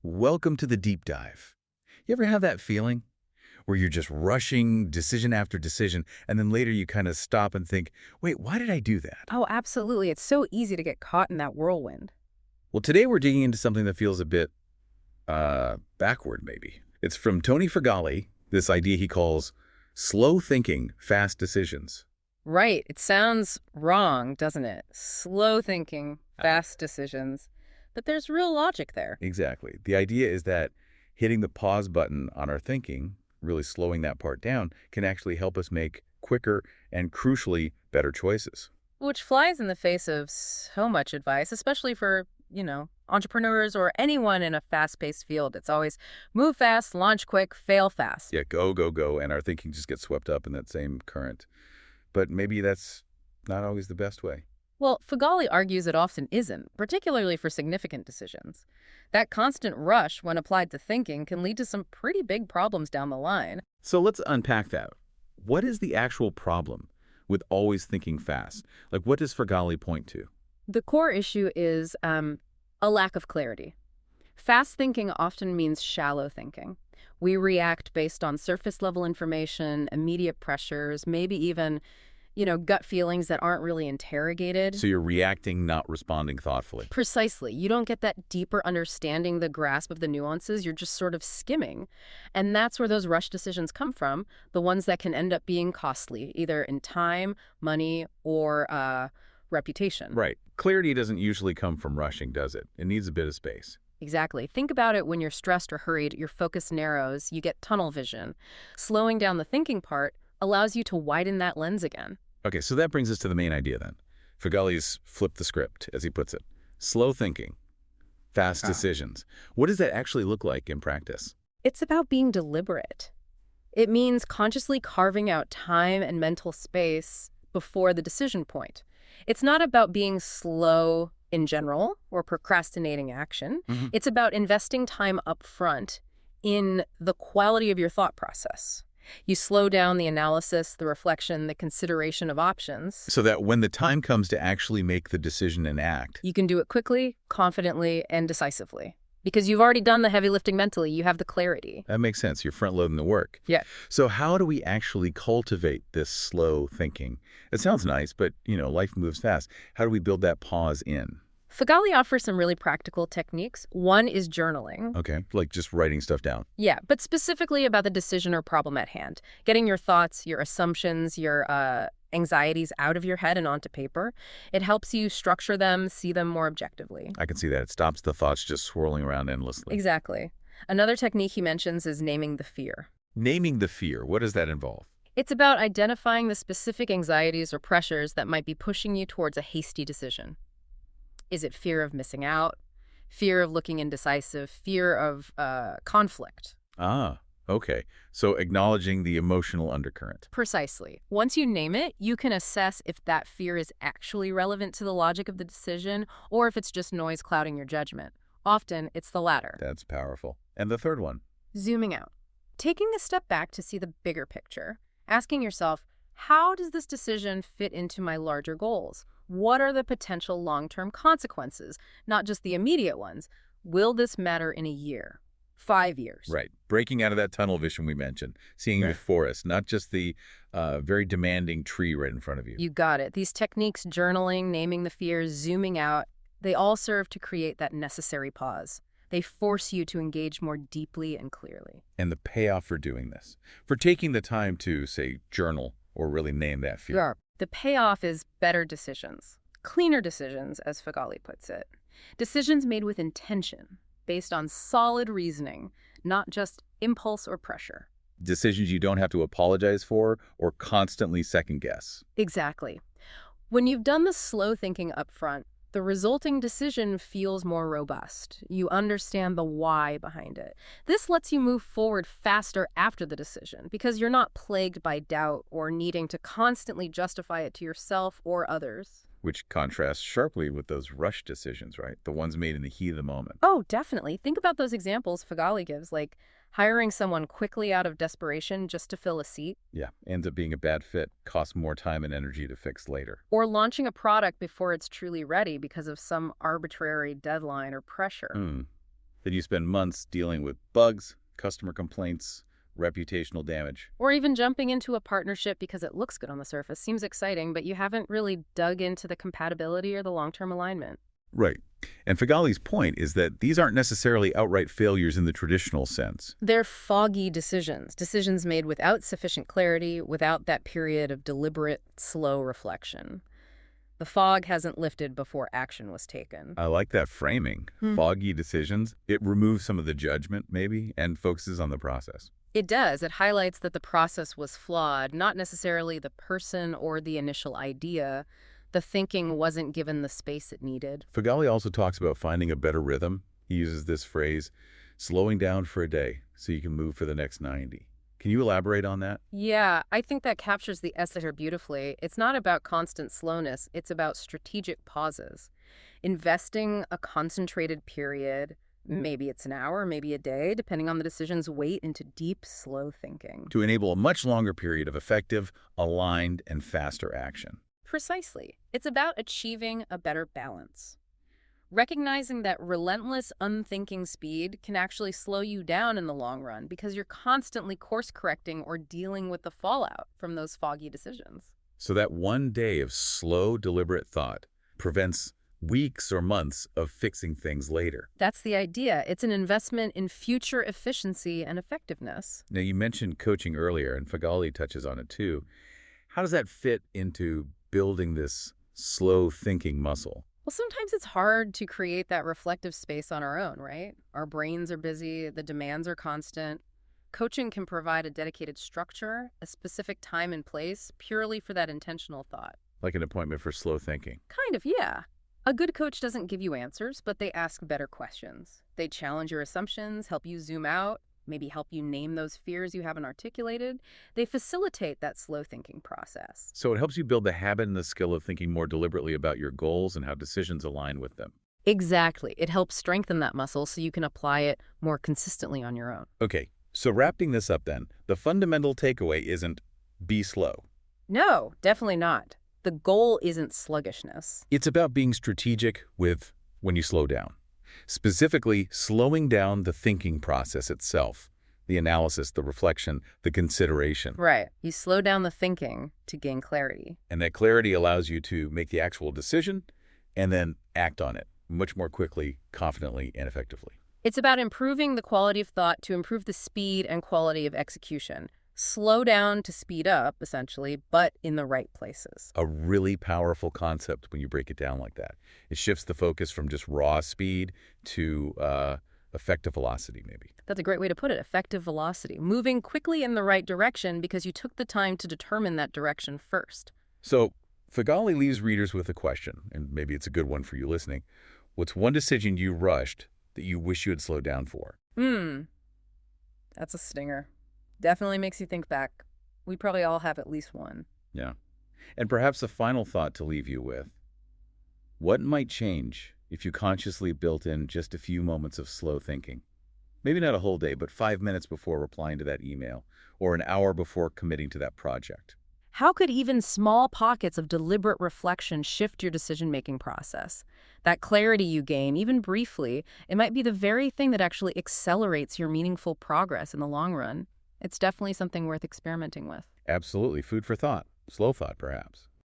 Welcome to the deep dive. You ever have that feeling where you're just rushing decision after decision, and then later you kind of stop and think, wait, why did I do that? Oh, absolutely. It's so easy to get caught in that whirlwind. Well, today we're digging into something that feels a bit, backward maybe. It's from Tony Feghali, this idea he calls slow thinking, fast decisions. Right. It sounds wrong, doesn't it? Slow thinking, fast decisions. But there's real logic there. Exactly. The idea is that hitting the pause button on our thinking, really slowing that part down, can actually help us make quicker and, crucially, better choices. Which flies in the face of so much advice, especially for, entrepreneurs or anyone in a fast-paced field. It's always move fast, launch quick, fail fast. Yeah, go, go, go, and our thinking just gets swept up in that same current. But maybe that's not always the best way. Well, Feghali argues it often isn't, particularly for significant decisions. That constant rush, when applied to thinking, can lead to some pretty big problems down the line. So let's unpack that. What is the actual problem with always thinking fast? Like, what does Feghali point to? The core issue is a lack of clarity. Fast thinking often means shallow thinking. We react based on surface-level information, immediate pressures, maybe even gut feelings that aren't really interrogated. So you're reacting, not responding thoughtfully. Precisely. You don't get that deeper understanding, the grasp of the nuances. You're just sort of skimming. And that's where those rush decisions come from, the ones that can end up being costly, either in time, money, or reputation. Right. Clarity doesn't usually come from rushing, does it? It needs a bit of space. Exactly. Think about it when you're stressed or hurried, your focus narrows, you get tunnel vision. Slowing down the thinking part allows you to widen that lens again. Okay, so that brings us to the main idea then. Feghali's flipped the script, as he puts it. Slow thinking, fast decisions. What does that actually look like in practice? It's about being deliberate. It means consciously carving out time and mental space before the decision point. It's not about being slow in general or procrastinating action. It's about investing time up front in the quality of your thought process. You slow down the analysis, the reflection, the consideration of options. So that when the time comes to actually make the decision and act, You can do it quickly, confidently, and decisively. Because you've already done the heavy lifting mentally. You have the clarity. that makes sense. You're front-loading the work. Yeah. So how do we actually cultivate this slow thinking? It sounds nice, but, life moves fast. How do we build that pause in? Feghali offers some really practical techniques. One is journaling. Okay, like just writing stuff down. Yeah, but specifically about the decision or problem at hand. Getting your thoughts, your assumptions, your anxieties out of your head and onto paper. It helps you structure them, see them more objectively. I can see that. It stops the thoughts just swirling around endlessly. Exactly. Another technique he mentions is naming the fear. Naming the fear, what does that involve? It's about identifying the specific anxieties or pressures that might be pushing you towards a hasty decision. Is it fear of missing out, fear of looking indecisive, fear of conflict? Ah, okay. So acknowledging the emotional undercurrent. Precisely. Once you name it, you can assess if that fear is actually relevant to the logic of the decision or if it's just noise clouding your judgment. Often, it's the latter. That's powerful. And the third one? Zooming out. Taking a step back to see the bigger picture. Asking yourself, how does this decision fit into my larger goals? What are the potential long-term consequences, not just the immediate ones? Will this matter in a year, 5 years? Right. Breaking out of that tunnel vision we mentioned. Seeing the forest, not just the very demanding tree right in front of you. You got it. These techniques, journaling, naming the fears, zooming out, they all serve to create that necessary pause. They force you to engage more deeply and clearly. And the payoff for doing this, for taking the time to, say, journal or really name that fear. Yeah. The payoff is better decisions, cleaner decisions, as Feghali puts it. Decisions made with intention, based on solid reasoning, not just impulse or pressure. Decisions you don't have to apologize for or constantly second guess. Exactly. When you've done the slow thinking up front, the resulting decision feels more robust. You understand the why behind it. This lets you move forward faster after the decision because you're not plagued by doubt or needing to constantly justify it to yourself or others. Which contrasts sharply with those rush decisions, right? The ones made in the heat of the moment. Oh, definitely. Think about those examples Feghali gives, like hiring someone quickly out of desperation just to fill a seat. Yeah, ends up being a bad fit, costs more time and energy to fix later. Or launching a product before it's truly ready because of some arbitrary deadline or pressure. Then you spend months dealing with bugs, customer complaints, reputational damage. Or even jumping into a partnership because it looks good on the surface seems exciting, but you haven't really dug into the compatibility or the long-term alignment. Right. And Feghali's point is that these aren't necessarily outright failures in the traditional sense. They're foggy decisions made without sufficient clarity, without that period of deliberate, slow reflection. The fog hasn't lifted before action was taken. I like that framing. Foggy decisions. It removes some of the judgment, maybe, and focuses on the process. It does. It highlights that the process was flawed, not necessarily the person or the initial idea. The thinking wasn't given the space it needed. Feghali also talks about finding a better rhythm. He uses this phrase, slowing down for a day so you can move for the next 90. Can you elaborate on that? Yeah, I think that captures the essence here beautifully. It's not about constant slowness. It's about strategic pauses. Investing a concentrated period, maybe it's an hour, maybe a day, depending on the decision's weight, into deep, slow thinking. To enable a much longer period of effective, aligned, and faster action. Precisely. It's about achieving a better balance. Recognizing that relentless, unthinking speed can actually slow you down in the long run because you're constantly course-correcting or dealing with the fallout from those foggy decisions. So that one day of slow, deliberate thought prevents weeks or months of fixing things later. That's the idea. It's an investment in future efficiency and effectiveness. Now, you mentioned coaching earlier, and Feghali touches on it too. How does that fit into building this slow thinking muscle? Well, sometimes it's hard to create that reflective space on our own, right? Our brains are busy, the demands are constant. Coaching can provide a dedicated structure, a specific time and place, purely for that intentional thought. Like an appointment for slow thinking. Kind of, yeah. A good coach doesn't give you answers, but they ask better questions. They challenge your assumptions, help you zoom out, maybe help you name those fears you haven't articulated. They facilitate that slow thinking process. So it helps you build the habit and the skill of thinking more deliberately about your goals and how decisions align with them. Exactly. It helps strengthen that muscle so you can apply it more consistently on your own. Okay, so wrapping this up then, the fundamental takeaway isn't be slow. No, definitely not. The goal isn't sluggishness. It's about being strategic with when you slow down. Specifically, slowing down the thinking process itself, the analysis, the reflection, the consideration. Right. You slow down the thinking to gain clarity. And that clarity allows you to make the actual decision and then act on it much more quickly, confidently, and effectively. It's about improving the quality of thought to improve the speed and quality of execution. Slow down to speed up, essentially, but in the right places. A really powerful concept when you break it down like that. It shifts the focus from just raw speed to effective velocity, maybe. That's a great way to put it, effective velocity. Moving quickly in the right direction because you took the time to determine that direction first. So Feghali leaves readers with a question, and maybe it's a good one for you listening. What's one decision you rushed that you wish you had slowed down for? That's a stinger. Definitely makes you think back. We probably all have at least one. Yeah. And perhaps a final thought to leave you with. What might change if you consciously built in just a few moments of slow thinking? Maybe not a whole day, but 5 minutes before replying to that email, or an hour before committing to that project. How could even small pockets of deliberate reflection shift your decision-making process? That clarity you gain, even briefly, it might be the very thing that actually accelerates your meaningful progress in the long run. It's definitely something worth experimenting with. Absolutely. Food for thought. Slow thought, perhaps.